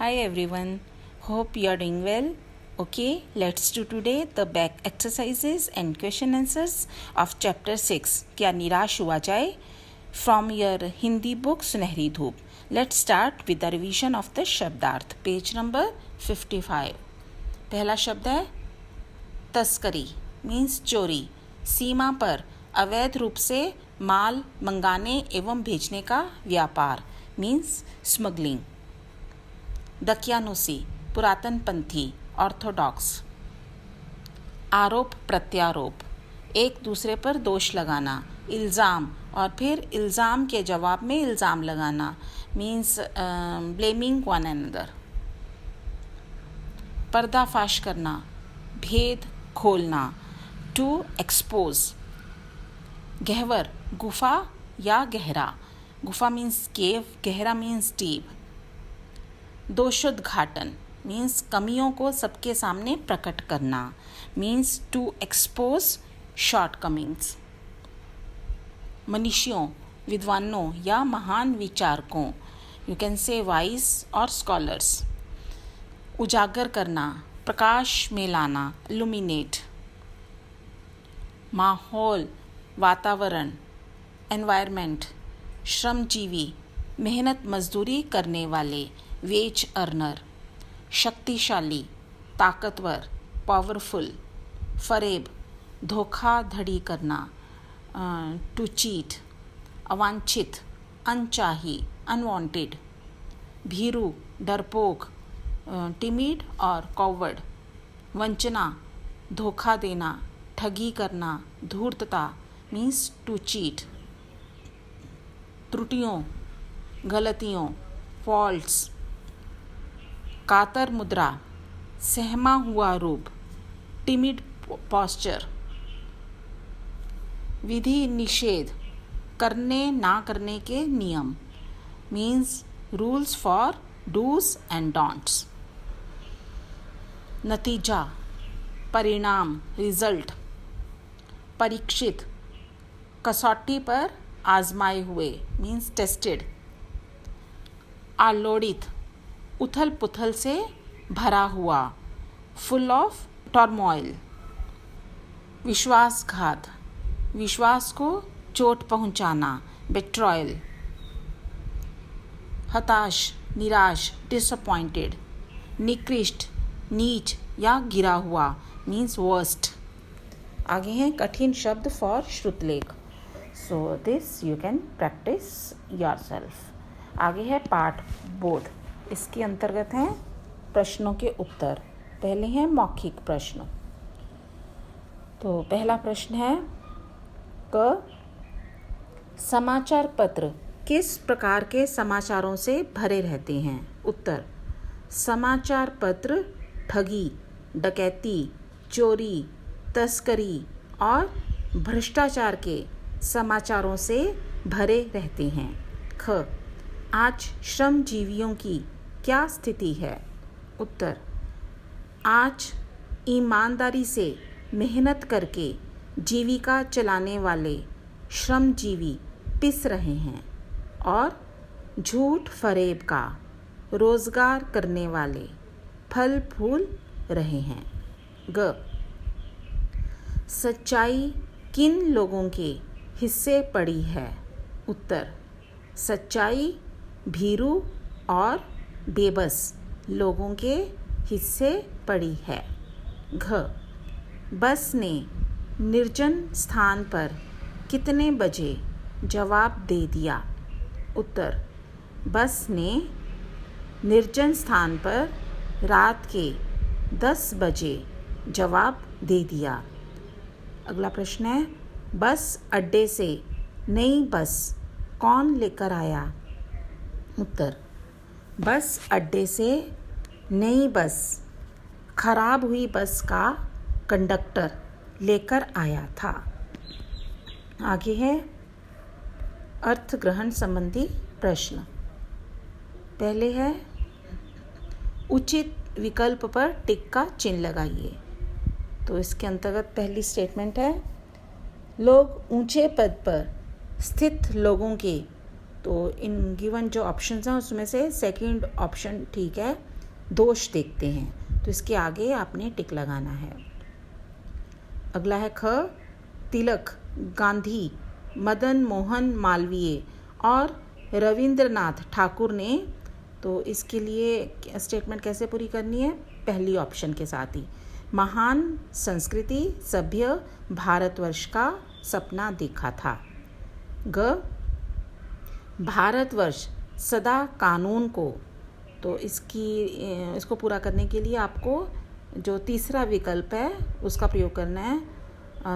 Hi everyone, hope you are doing well. Okay, let's do today the back exercises and question answers of chapter 6. क्या निराश हुआ जाए? From your Hindi book सुनहरी धूप. Let's start with the revision of the शब्दार्थ. Page number 55. पहला शब्द है तस्करी मीन्स चोरी. सीमा पर अवैध रूप से माल मंगाने एवं भेजने का व्यापार मीन्स स्मगलिंग. दकियानुसी पुरातन पंथी ऑर्थोडॉक्स. आरोप प्रत्यारोप एक दूसरे पर दोष लगाना. इल्ज़ाम और फिर इल्ज़ाम के जवाब में इल्ज़ाम लगाना मीन्स ब्लेमिंग वन अनदर. पर्दाफाश करना भेद खोलना. To expose. गहवर गुफा या गहरा. गुफा मीन्स केव, गहरा मीन्स डीप. दोषोद्घाटन मीन्स कमियों को सबके सामने प्रकट करना मीन्स टू एक्सपोज शॉर्टकमिंग्स. मनीषियों विद्वानों या महान विचारकों यू कैन से वाइज और स्कॉलर्स. उजागर करना प्रकाश में लाना इल्यूमिनेट. माहौल वातावरण एनवायरमेंट. श्रमजीवी मेहनत मजदूरी करने वाले वेज अर्नर. शक्तिशाली ताकतवर पावरफुल. फरेब धोखाधड़ी करना टू चीट. अवांछित अनचाही अनवांटेड. भीरू डरपोक टिमिड और कॉवर्ड. वंचना धोखा देना ठगी करना धूर्तता मीन्स टू चीट. त्रुटियों गलतियों फॉल्ट्स. कातर मुद्रा सहमा हुआ रूप टिमिड पॉस्चर. विधि निषेध करने ना करने के नियम means rules for dos and don'ts. नतीजा परिणाम रिजल्ट. परीक्षित कसौटी पर आजमाए हुए मीन्स टेस्टेड. आलोड़ित उथल पुथल से भरा हुआ फुल ऑफ टर्मोइल. विश्वासघात विश्वास को चोट पहुंचाना बेट्रॉयल. हताश निराश डिसअपॉइंटेड. निकृष्ट नीच या गिरा हुआ मीन्स वर्स्ट. आगे हैं कठिन शब्द फॉर श्रुतलेख. So this you can practise yourself. आगे है पाठ बोध. इसके अंतर्गत हैं प्रश्नों के उत्तर. पहले हैं मौखिक प्रश्न. तो पहला प्रश्न है क. समाचार पत्र किस प्रकार के समाचारों से भरे रहते हैं? उत्तर. समाचार पत्र ठगी डकैती चोरी तस्करी और भ्रष्टाचार के समाचारों से भरे रहते हैं. ख. आज श्रमजीवियों की क्या स्थिति है? उत्तर. आज ईमानदारी से मेहनत करके जीविका चलाने वाले श्रमजीवी पिस रहे हैं और झूठ फरेब का रोजगार करने वाले फल फूल रहे हैं. ग. सच्चाई किन लोगों के हिस्से पड़ी है? उत्तर. सच्चाई भीरू और बेबस लोगों के हिस्से पड़ी है. घ. बस ने निर्जन स्थान पर कितने बजे जवाब दे दिया? उत्तर. बस ने निर्जन स्थान पर रात के 10 बजे जवाब दे दिया. अगला प्रश्न है बस अड्डे से नई बस कौन लेकर आया? उत्तर. बस अड्डे से नई बस खराब हुई बस का कंडक्टर लेकर आया था. आगे है अर्थ ग्रहण संबंधी प्रश्न. पहले है उचित विकल्प पर टिक का चिन्ह लगाइए. तो इसके अंतर्गत पहली स्टेटमेंट है लोग ऊंचे पद पर स्थित लोगों के तो इन गिवन जो ऑप्शंस हैं उसमें से सेकंड ऑप्शन ठीक है, दोष देखते हैं। तो इसके आगे आपने टिक लगाना है। अगला है ख, तिलक, गांधी, मदन मोहन मालवीय और रविंद्रनाथ ठाकुर ने। तो इसके लिए स्टेटमेंट कैसे पूरी करनी है? पहली ऑप्शन के साथ ही, महान संस्कृति सभ्य भारतवर्ष का सपना देखा था। ग, भारतवर्ष सदा कानून को। तो इसको पूरा करने के लिए आपको जो तीसरा विकल्प है उसका प्रयोग करना है,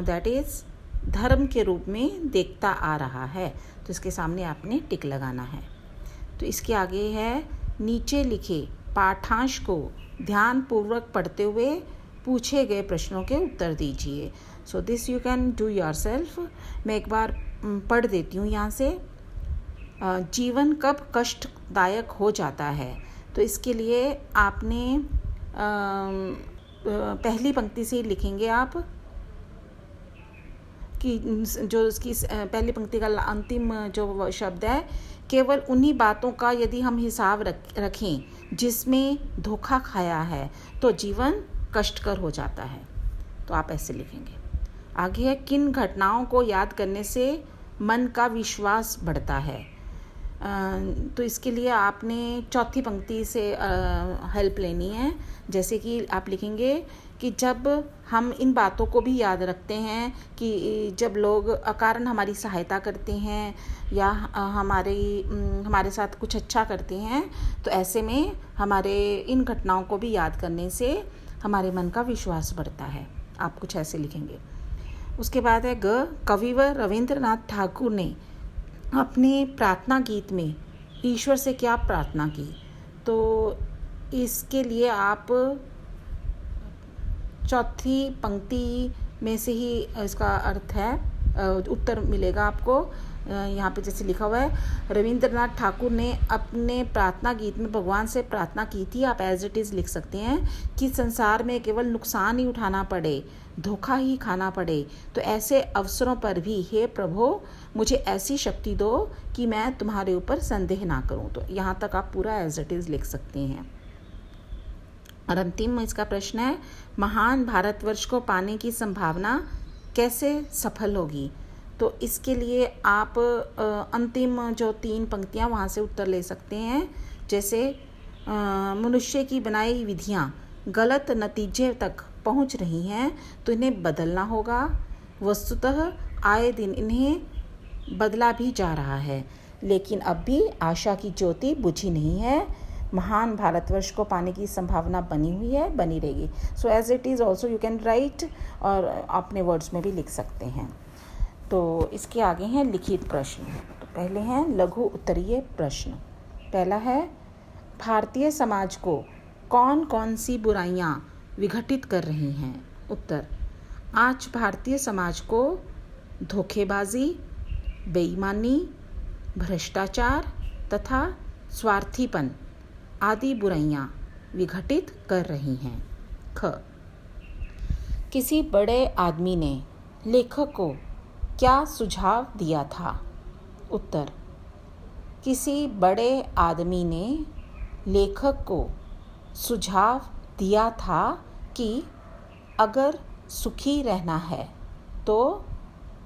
दैट इज़ धर्म के रूप में देखता आ रहा है। तो इसके सामने आपने टिक लगाना है। तो इसके आगे है, नीचे लिखे पाठांश को ध्यानपूर्वक पढ़ते हुए पूछे गए प्रश्नों के उत्तर दीजिए। सो this you can do yourself. मैं एक बार पढ़ देती हूँ यहाँ से। जीवन कब कष्टदायक हो जाता है? तो इसके लिए आपने पहली पंक्ति से लिखेंगे आप कि जो इसकी पहली पंक्ति का अंतिम जो शब्द है, केवल उन्हीं बातों का यदि हम हिसाब रखें जिसमें धोखा खाया है तो जीवन कष्टकर हो जाता है। तो आप ऐसे लिखेंगे। आगे है, किन घटनाओं को याद करने से मन का विश्वास बढ़ता है? तो इसके लिए आपने चौथी पंक्ति से हेल्प लेनी है। जैसे कि आप लिखेंगे कि जब हम इन बातों को भी याद रखते हैं कि जब लोग अकारण हमारी सहायता करते हैं या हमारे साथ कुछ अच्छा करते हैं, तो ऐसे में हमारे इन घटनाओं को भी याद करने से हमारे मन का विश्वास बढ़ता है। आप कुछ ऐसे लिखेंगे। उसके बाद है ग, कविवर रविंद्रनाथ ठाकुर ने अपने प्रार्थना गीत में ईश्वर से क्या प्रार्थना की? तो इसके लिए आप चौथी पंक्ति में से ही इसका अर्थ है, उत्तर मिलेगा आपको। यहाँ पे जैसे लिखा हुआ है, रविंद्रनाथ ठाकुर ने अपने प्रार्थना गीत में भगवान से प्रार्थना की थी। आप एज इट इज़ लिख सकते हैं कि संसार में केवल नुकसान ही उठाना पड़े, धोखा ही खाना पड़े, तो ऐसे अवसरों पर भी हे प्रभु मुझे ऐसी शक्ति दो कि मैं तुम्हारे ऊपर संदेह ना करूं। तो यहाँ तक आप पूरा एज इट इज़ लिख सकते हैं। और अंतिम इसका प्रश्न है, महान भारतवर्ष को पाने की संभावना कैसे सफल होगी? तो इसके लिए आप अंतिम जो 3 पंक्तियां वहाँ से उत्तर ले सकते हैं। जैसे मनुष्य की बनाई विधियां गलत नतीजे तक पहुँच रही हैं तो इन्हें बदलना होगा। वस्तुतः आए दिन इन्हें बदला भी जा रहा है, लेकिन अब भी आशा की ज्योति बुझी नहीं है। महान भारतवर्ष को पाने की संभावना बनी हुई है, बनी रहेगी। So as it is also you can write, और अपने वर्ड्स में भी लिख सकते हैं। तो इसके आगे हैं लिखित प्रश्न। तो पहले हैं लघु उत्तरीय प्रश्न। पहला है, भारतीय समाज को कौन कौन सी बुराइयां विघटित कर रही हैं? उत्तर, आज भारतीय समाज को धोखेबाजी, बेईमानी, भ्रष्टाचार तथा स्वार्थीपन आदि बुराइयां विघटित कर रही हैं। ख, किसी बड़े आदमी ने लेखक को क्या सुझाव दिया था? उत्तर, किसी बड़े आदमी ने लेखक को सुझाव दिया था कि अगर सुखी रहना है तो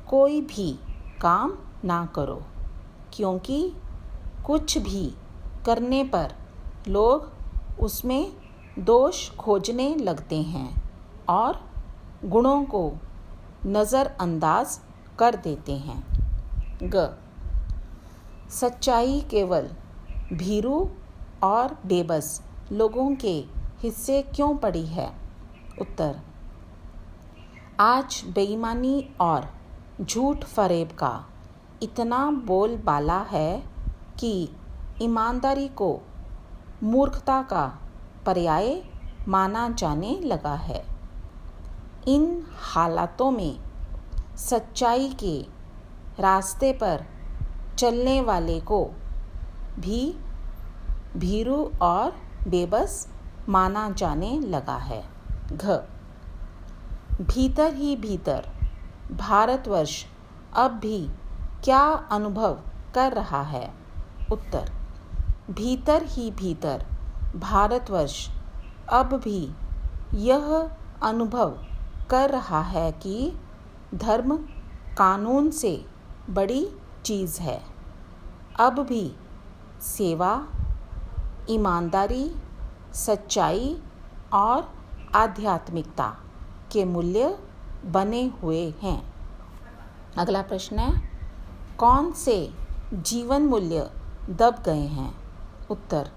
कोई भी काम ना करो, क्योंकि कुछ भी करने पर लोग उसमें दोष खोजने लगते हैं और गुणों को नज़रअंदाज कर देते हैं। ग, सच्चाई केवल भीरू और बेबस लोगों के हिस्से क्यों पड़ी है? उत्तर, आज बेईमानी और झूठ फरेब का इतना बोलबाला है कि ईमानदारी को मूर्खता का पर्याय माना जाने लगा है। इन हालातों में सच्चाई के रास्ते पर चलने वाले को भी भीरू और बेबस माना जाने लगा है। घ, भीतर ही भीतर भारतवर्ष अब भी क्या अनुभव कर रहा है? उत्तर, भीतर ही भीतर भारतवर्ष अब भी यह अनुभव कर रहा है कि धर्म कानून से बड़ी चीज़ है। अब भी सेवा, ईमानदारी, सच्चाई और आध्यात्मिकता के मूल्य बने हुए हैं। अगला प्रश्न है, कौन से जीवन मूल्य दब गए हैं? उत्तर,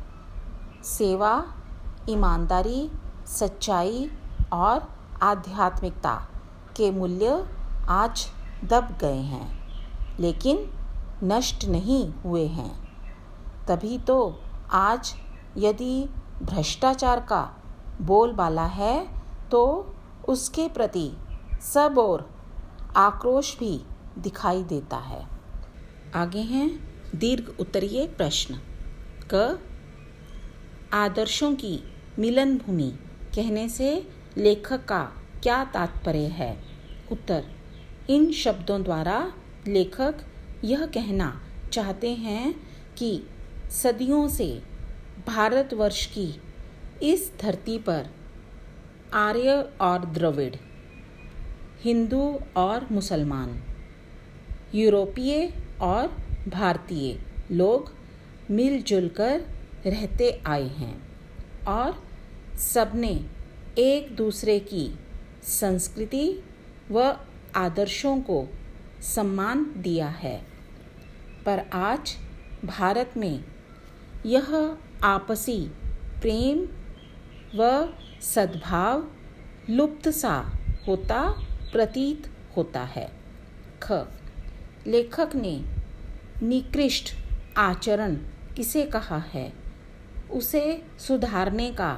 सेवा, ईमानदारी, सच्चाई और आध्यात्मिकता के मूल्य आज दब गए हैं, लेकिन नष्ट नहीं हुए हैं। तभी तो आज यदि भ्रष्टाचार का बोलबाला है तो उसके प्रति सब ओर आक्रोश भी दिखाई देता है। आगे हैं दीर्घ उत्तरीय प्रश्न। क, आदर्शों की मिलन भूमि कहने से लेखक का क्या तात्पर्य है? उत्तर, इन शब्दों द्वारा लेखक यह कहना चाहते हैं कि सदियों से भारतवर्ष की इस धरती पर आर्य और द्रविड़, हिंदू और मुसलमान, यूरोपीय और भारतीय लोग मिलजुल कर रहते आए हैं और सबने एक दूसरे की संस्कृति व आदर्शों को सम्मान दिया है। पर आज भारत में यह आपसी प्रेम व सद्भाव लुप्त सा होता प्रतीत होता है। ख, लेखक ने निकृष्ट आचरण किसे कहा है? उसे सुधारने का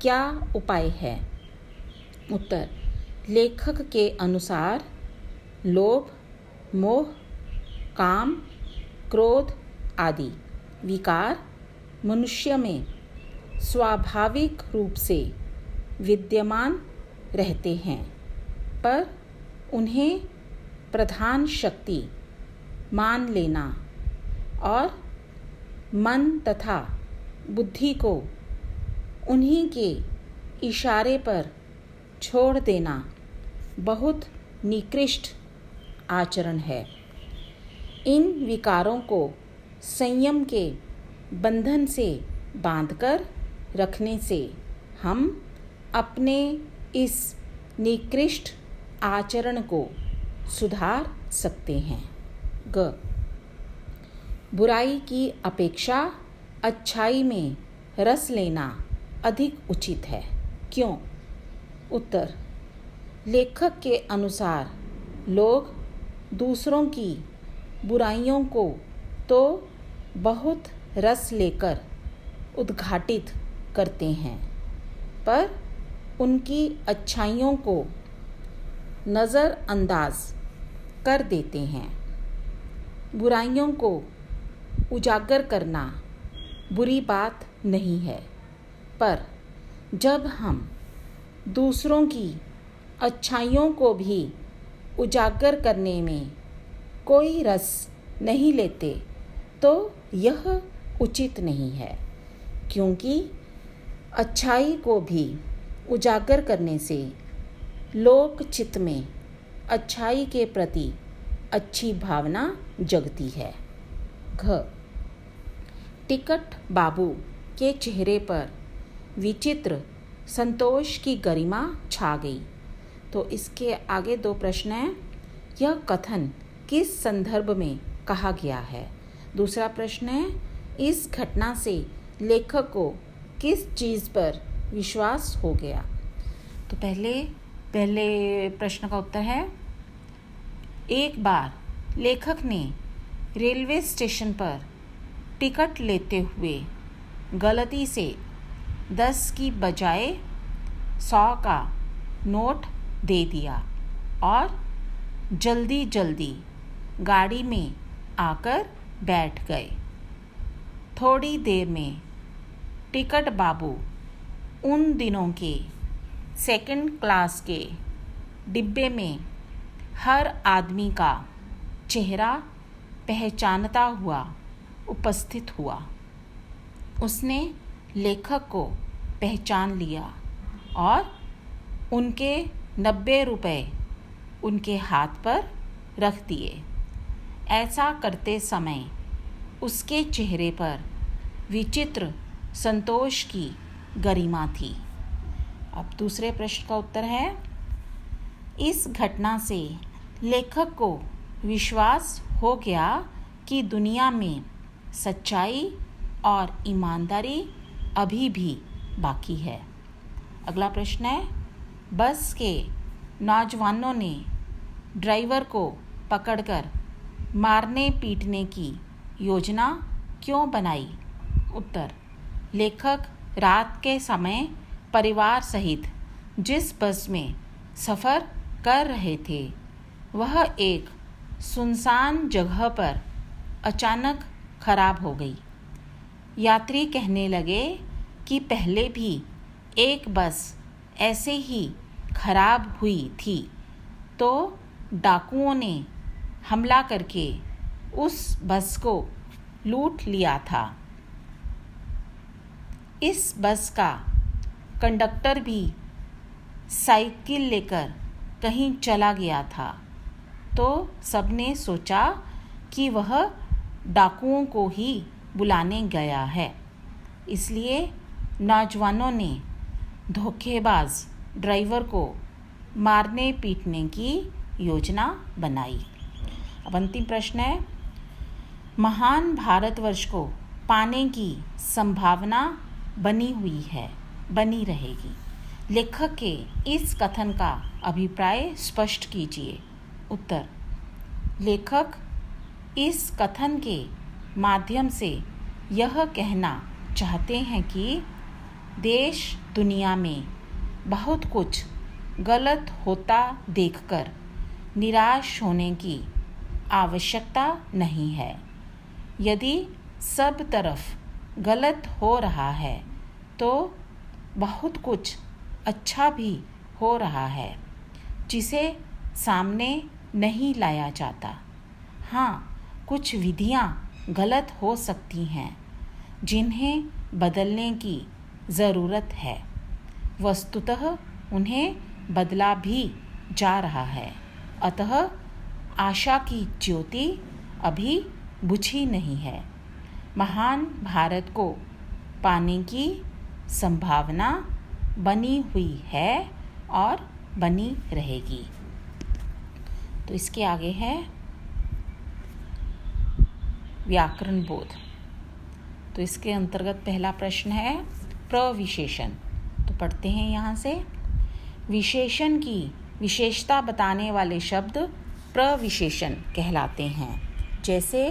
क्या उपाय है? उत्तर, लेखक के अनुसार लोभ, मोह, काम, क्रोध आदि विकार मनुष्य में स्वाभाविक रूप से विद्यमान रहते हैं, पर उन्हें प्रधान शक्ति मान लेना और मन तथा बुद्धि को उन्हीं के इशारे पर छोड़ देना बहुत निकृष्ट आचरण है। इन विकारों को संयम के बंधन से बांधकर रखने से हम अपने इस निकृष्ट आचरण को सुधार सकते हैं। ग, बुराई की अपेक्षा अच्छाई में रस लेना अधिक उचित है। क्यों? उत्तर, लेखक के अनुसार लोग दूसरों की बुराइयों को तो बहुत रस लेकर उद्घाटित करते हैं, पर उनकी अच्छाइयों को नज़रअंदाज कर देते हैं। बुराइयों को उजागर करना बुरी बात नहीं है, पर जब हम दूसरों की अच्छाइयों को भी उजागर करने में कोई रस नहीं लेते तो यह उचित नहीं है, क्योंकि अच्छाई को भी उजागर करने से लोक चित्त में अच्छाई के प्रति अच्छी भावना जगती है। घ, टिकट बाबू के चेहरे पर विचित्र संतोष की गरिमा छा गई। तो इसके आगे दो प्रश्न हैं। यह कथन किस संदर्भ में कहा गया है? दूसरा प्रश्न है, इस घटना से लेखक को किस चीज़ पर विश्वास हो गया? तो पहले प्रश्न का उत्तर है, एक बार लेखक ने रेलवे स्टेशन पर टिकट लेते हुए गलती से 10 की बजाय 100 का नोट दे दिया और जल्दी जल्दी गाड़ी में आकर बैठ गए। थोड़ी देर में टिकट बाबू उन दिनों के सेकंड क्लास के डिब्बे में हर आदमी का चेहरा पहचानता हुआ उपस्थित हुआ। उसने लेखक को पहचान लिया और उनके 90 रुपए उनके हाथ पर रख दिए। ऐसा करते समय उसके चेहरे पर विचित्र संतोष की गरिमा थी। अब दूसरे प्रश्न का उत्तर है, इस घटना से लेखक को विश्वास हो गया कि दुनिया में सच्चाई और ईमानदारी अभी भी बाकी है। अगला प्रश्न है, बस के नौजवानों ने ड्राइवर को पकड़कर मारने पीटने की योजना क्यों बनाई? उत्तर, लेखक रात के समय परिवार सहित जिस बस में सफ़र कर रहे थे वह एक सुनसान जगह पर अचानक खराब हो गई। यात्री कहने लगे कि पहले भी एक बस ऐसे ही खराब हुई थी तो डाकुओं ने हमला करके उस बस को लूट लिया था। इस बस का कंडक्टर भी साइकिल लेकर कहीं चला गया था तो सबने सोचा कि वह डाकुओं को ही बुलाने गया है। इसलिए नौजवानों ने धोखेबाज ड्राइवर को मारने पीटने की योजना बनाई। अब अंतिम प्रश्न है, महान भारतवर्ष को पाने की संभावना बनी हुई है, बनी रहेगी। लेखक के इस कथन का अभिप्राय स्पष्ट कीजिए। उत्तर, लेखक इस कथन के माध्यम से यह कहना चाहते हैं कि देश दुनिया में बहुत कुछ गलत होता देखकर निराश होने की आवश्यकता नहीं है। यदि सब तरफ गलत हो रहा है तो बहुत कुछ अच्छा भी हो रहा है जिसे सामने नहीं लाया जाता। हाँ, कुछ विधियाँ गलत हो सकती हैं जिन्हें बदलने की ज़रूरत है। वस्तुतः उन्हें बदला भी जा रहा है। अतः आशा की ज्योति अभी बुझी नहीं है। महान भारत को पाने की संभावना बनी हुई है और बनी रहेगी। तो इसके आगे है व्याकरण बोध। तो इसके अंतर्गत पहला प्रश्न है प्रविशेषण। तो पढ़ते हैं यहाँ से, विशेषण की विशेषता बताने वाले शब्द प्रविशेषण कहलाते हैं। जैसे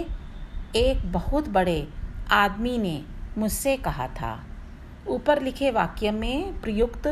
एक बहुत बड़े आदमी ने मुझसे कहा था। ऊपर लिखे वाक्य में प्रयुक्त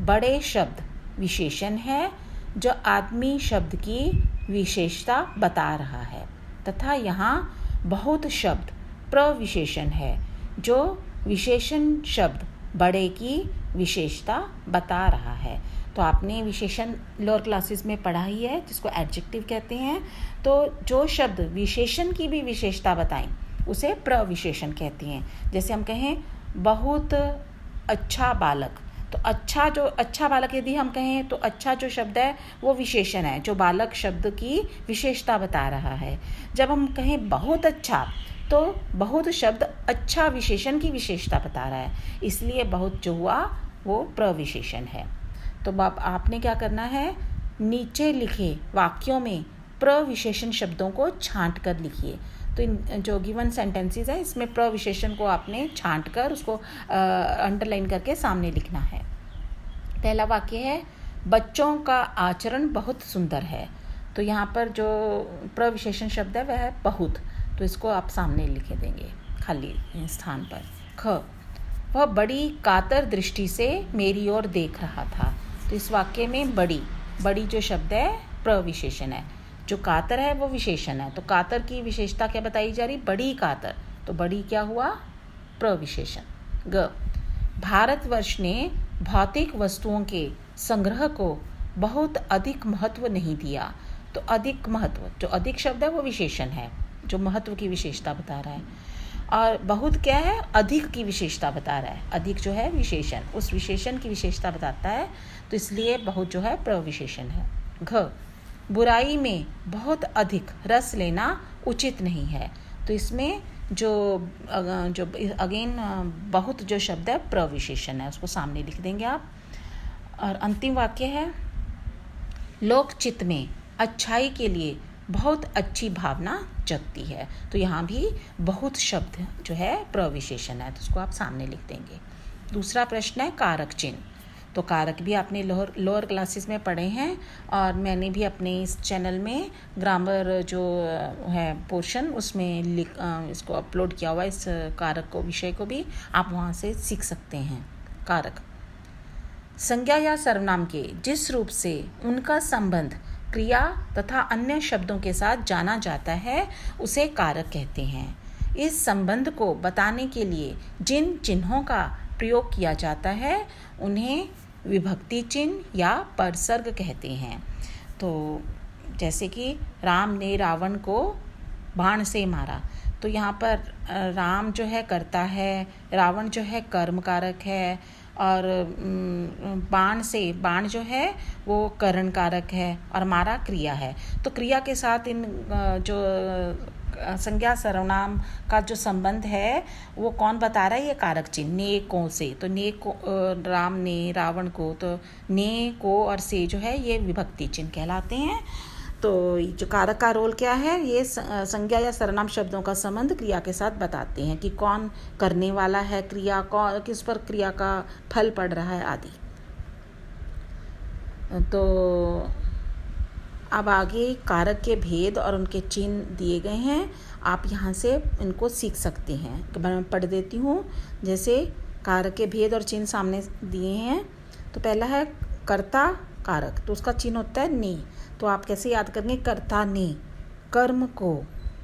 बड़े शब्द विशेषण है जो आदमी शब्द की विशेषता बता रहा है, तथा यहाँ बहुत शब्द प्रविशेषण है जो विशेषण शब्द बड़े की विशेषता बता रहा है। तो आपने विशेषण लोअर क्लासेस में पढ़ा ही है जिसको एडजेक्टिव कहते हैं। तो जो शब्द विशेषण की भी विशेषता बताएं उसे प्रविशेषण कहते हैं। जैसे हम कहें बहुत अच्छा बालक, तो अच्छा बालक यदि हम कहें तो अच्छा जो शब्द है वो विशेषण है जो बालक शब्द की विशेषता बता रहा है। जब हम कहें बहुत अच्छा तो बहुत शब्द अच्छा विशेषण की विशेषता बता रहा है, इसलिए बहुत जो हुआ वो प्रविशेषण है। तो आपने क्या करना है, नीचे लिखे वाक्यों में प्रविशेषण शब्दों को छांट कर लिखिए। तो इन जो गिवन सेंटेंसेस है इसमें प्रविशेषण को आपने छांट कर उसको अंडरलाइन करके सामने लिखना है। पहला वाक्य है, बच्चों का आचरण बहुत सुंदर है। तो यहाँ पर जो प्रविशेषण शब्द है वह है बहुत, तो इसको आप सामने लिखे देंगे खाली स्थान पर। ख, वह बड़ी कातर दृष्टि से मेरी ओर देख रहा था। तो इस वाक्य में बड़ी जो शब्द है प्रविशेषण है, जो कातर है वो विशेषण है। तो कातर की विशेषता क्या बताई जा रही, बड़ी कातर, तो बड़ी क्या हुआ, प्रविशेषण। ग, भारतवर्ष ने भौतिक वस्तुओं के संग्रह को बहुत अधिक महत्व नहीं दिया। तो अधिक महत्व, जो अधिक शब्द है वो विशेषण है जो महत्व की विशेषता बता रहा है। और बहुत क्या है, अधिक की विशेषता बता रहा है। अधिक जो है विशेषण, उस विशेषण की विशेषता बताता है, तो इसलिए बहुत जो है प्रविशेषण है। घ, बुराई में बहुत अधिक रस लेना उचित नहीं है। तो इसमें जो अगेन बहुत जो शब्द है प्रविशेषण है, उसको सामने लिख देंगे आप। और अंतिम वाक्य है, लोक चित्त में अच्छाई के लिए बहुत अच्छी भावना जगती है। तो यहाँ भी बहुत शब्द जो है प्रविशेषण है, तो उसको आप सामने लिख देंगे। दूसरा प्रश्न है कारक चिन्ह। तो कारक भी आपने लोअर क्लासेस में पढ़े हैं, और मैंने भी अपने इस चैनल में ग्रामर जो है पोर्शन उसमें इसको अपलोड किया हुआ है। इस कारक को, विषय को भी आप वहाँ से सीख सकते हैं। कारक संज्ञा या सर्वनाम के जिस रूप से उनका संबंध क्रिया तथा अन्य शब्दों के साथ जाना जाता है उसे कारक कहते हैं। इस संबंध को बताने के लिए जिन चिन्हों का प्रयोग किया जाता है उन्हें विभक्ति चिन्ह या परसर्ग कहते हैं। तो जैसे कि राम ने रावण को बाण से मारा, तो यहाँ पर राम जो है कर्ता है, रावण जो है कर्म कारक है, और बाण जो है वो करण कारक है, और मारा क्रिया है। तो क्रिया के साथ इन जो संज्ञा सर्वनाम का जो संबंध है वो कौन बता रहा है, ये कारक चिन्ह ने को से। तो ने को, राम ने रावण को, तो ने को और से जो है ये विभक्ति चिन्ह कहलाते हैं। तो जो कारक का रोल क्या है, ये संज्ञा या सर्वनाम शब्दों का संबंध क्रिया के साथ बताते हैं कि कौन करने वाला है क्रिया, कौन किस पर क्रिया का फल पड़ रहा है आदि। तो अब आगे कारक के भेद और उनके चिन्ह दिए गए हैं, आप यहाँ से इनको सीख सकते हैं। मैं पढ़ देती हूँ। जैसे कारक के भेद और चिन्ह सामने दिए हैं। तो पहला है कर्ता कारक, तो उसका चिन्ह होता है ने। तो आप कैसे याद करेंगे, कर्ता ने कर्म को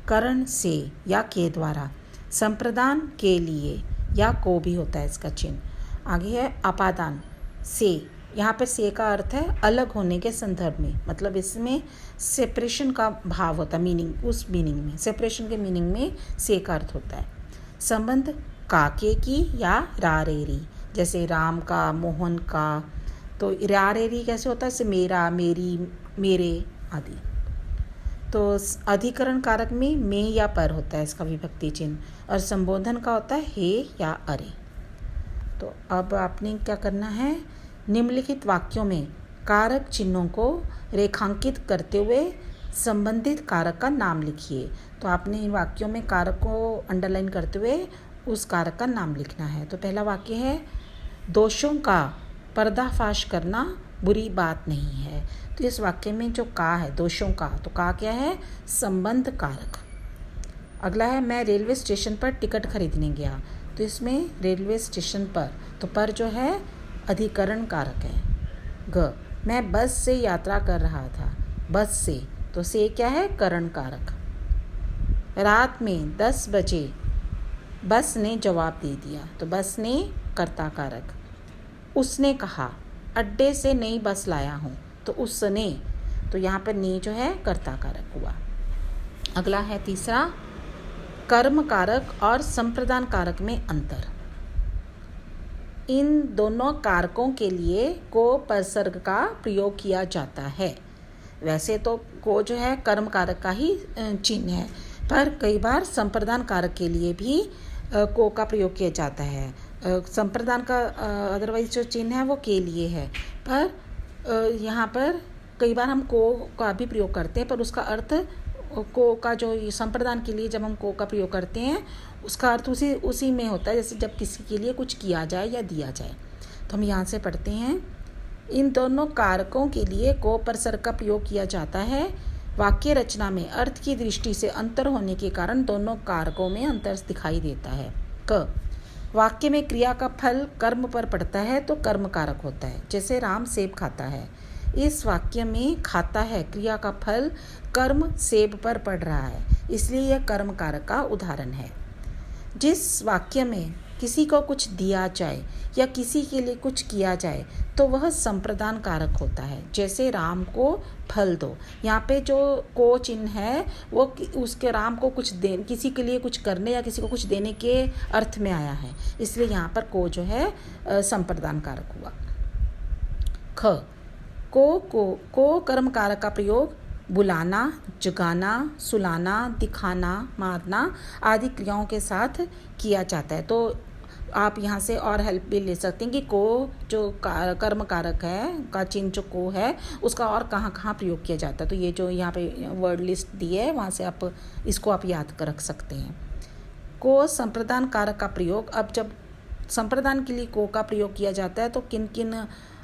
करण से या के द्वारा, संप्रदान के लिए या को भी होता है इसका चिन्ह। आगे है अपादान से, यहाँ पर से का अर्थ है अलग होने के संदर्भ में, मतलब इसमें सेपरेशन का भाव होता है, मीनिंग, उस मीनिंग में, सेपरेशन के मीनिंग में से का अर्थ होता है। संबंध काके की या रारेरी, जैसे राम का, मोहन का। तो रारेरी कैसे होता है, जैसे मेरा, मेरी, मेरे आदि। तो अधिकरण कारक में या पर होता है इसका विभक्ति चिन्ह, और संबोधन का होता है हे या अरे। तो अब आपने क्या करना है, निम्नलिखित वाक्यों में कारक चिन्हों को रेखांकित करते हुए संबंधित कारक का नाम लिखिए। तो आपने इन वाक्यों में कारक को अंडरलाइन करते हुए उस कारक का नाम लिखना है। तो पहला वाक्य है, दोषों का पर्दाफाश करना बुरी बात नहीं है। तो इस वाक्य में जो का है, दोषों का, तो का क्या है, संबंध कारक। अगला है, मैं रेलवे स्टेशन पर टिकट खरीदने गया। तो इसमें रेलवे स्टेशन पर, तो पर जो है अधिकरण कारक है। ग, मैं बस से यात्रा कर रहा था, बस से, तो से क्या है, करण कारक। रात में 10 बजे बस ने जवाब दे दिया, तो बस ने कर्ता कारक। उसने कहा अड्डे से नई बस लाया हूँ, तो उसने, तो यहाँ पर ने जो है कर्ता कारक हुआ। अगला है तीसरा, कर्म कारक और संप्रदान कारक में अंतर। इन दोनों कारकों के लिए को परसर्ग का प्रयोग किया जाता है। वैसे तो को जो है कर्म कारक का ही चिन्ह है, पर कई बार संप्रदान कारक के लिए भी को का प्रयोग किया जाता है। संप्रदान का अदरवाइज जो चिन्ह है वो के लिए है, पर यहाँ पर कई बार हम को का भी प्रयोग करते हैं, पर उसका अर्थ को का जो संप्रदान के लिए जब हम को का प्रयोग करते हैं उसका अर्थ उसी में होता है, जैसे जब किसी के लिए कुछ किया जाए या दिया जाए। तो हम यहाँ से पढ़ते हैं, इन दोनों कारकों के लिए को परसर्ग का प्रयोग किया जाता है। वाक्य रचना में अर्थ की दृष्टि से अंतर होने के कारण दोनों कारकों में अंतर दिखाई देता है। क, वाक्य में क्रिया का फल कर्म पर पड़ता है तो कर्म कारक होता है। जैसे राम सेब खाता है, इस वाक्य में खाता है क्रिया का फल कर्म सेब पर पड़ रहा है, इसलिए यह कर्म कारक का उदाहरण है। जिस वाक्य में किसी को कुछ दिया जाए या किसी के लिए कुछ किया जाए तो वह संप्रदान कारक होता है। जैसे राम को फल दो, यहाँ पे जो को चिन्ह है वो उसके राम को कुछ दे, किसी के लिए कुछ करने या किसी को कुछ देने के अर्थ में आया है, इसलिए यहाँ पर को जो है संप्रदान कारक हुआ। ख को कर्म कारक का प्रयोग बुलाना, जगाना, सुलाना, दिखाना, मारना आदि क्रियाओं के साथ किया जाता है। तो आप यहाँ से और हेल्प भी ले सकते हैं कि को जो कर्म कारक है का चिन्ह जो को है उसका और कहाँ कहाँ प्रयोग किया जाता है। तो ये जो यहाँ पे वर्ड लिस्ट दी है वहाँ से आप इसको आप याद कर रख सकते हैं। को संप्रदान कारक का प्रयोग, अब जब संप्रदान के लिए को का प्रयोग किया जाता है तो किन किन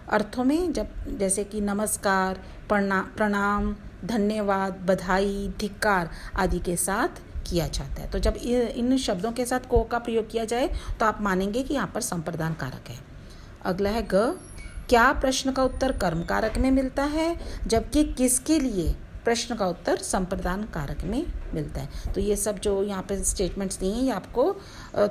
अर्थों में, जब जैसे कि नमस्कार, प्रणाम, धन्यवाद, बधाई, धिक्कार आदि के साथ किया जाता है। तो जब इन शब्दों के साथ को का प्रयोग किया जाए तो आप मानेंगे कि यहाँ पर संप्रदान कारक है। अगला है ग, क्या प्रश्न का उत्तर कर्म कारक में मिलता है जबकि किसके लिए प्रश्न का उत्तर संप्रदान कारक में मिलता है। तो ये सब जो यहाँ पे स्टेटमेंट्स दिए हैं ये आपको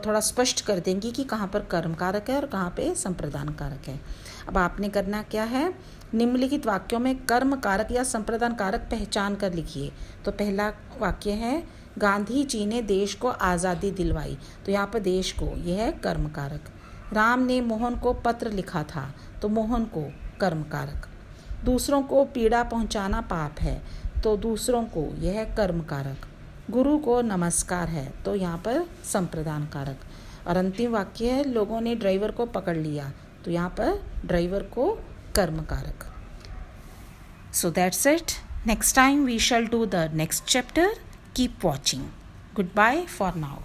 थोड़ा स्पष्ट कर देंगी कि कहाँ पर कर्म कारक है और कहाँ पे संप्रदान कारक है। अब आपने करना क्या है, निम्नलिखित वाक्यों में कर्म कारक या संप्रदान कारक पहचान कर लिखिए। तो पहला वाक्य है, गांधी जी ने देश को आज़ादी दिलवाई, तो यहाँ पर देश को, यह है कर्म कारक। राम ने मोहन को पत्र लिखा था, तो मोहन को कर्म कारक। दूसरों को पीड़ा पहुंचाना पाप है, तो दूसरों को, यह है कर्म कारक। गुरु को नमस्कार है, तो यहाँ पर संप्रदान कारक। और अंतिम वाक्य है, लोगों ने ड्राइवर को पकड़ लिया, तो यहाँ पर ड्राइवर को कर्म कारक। So that's it. Next time we shall do the next chapter. Keep watching. Goodbye for now.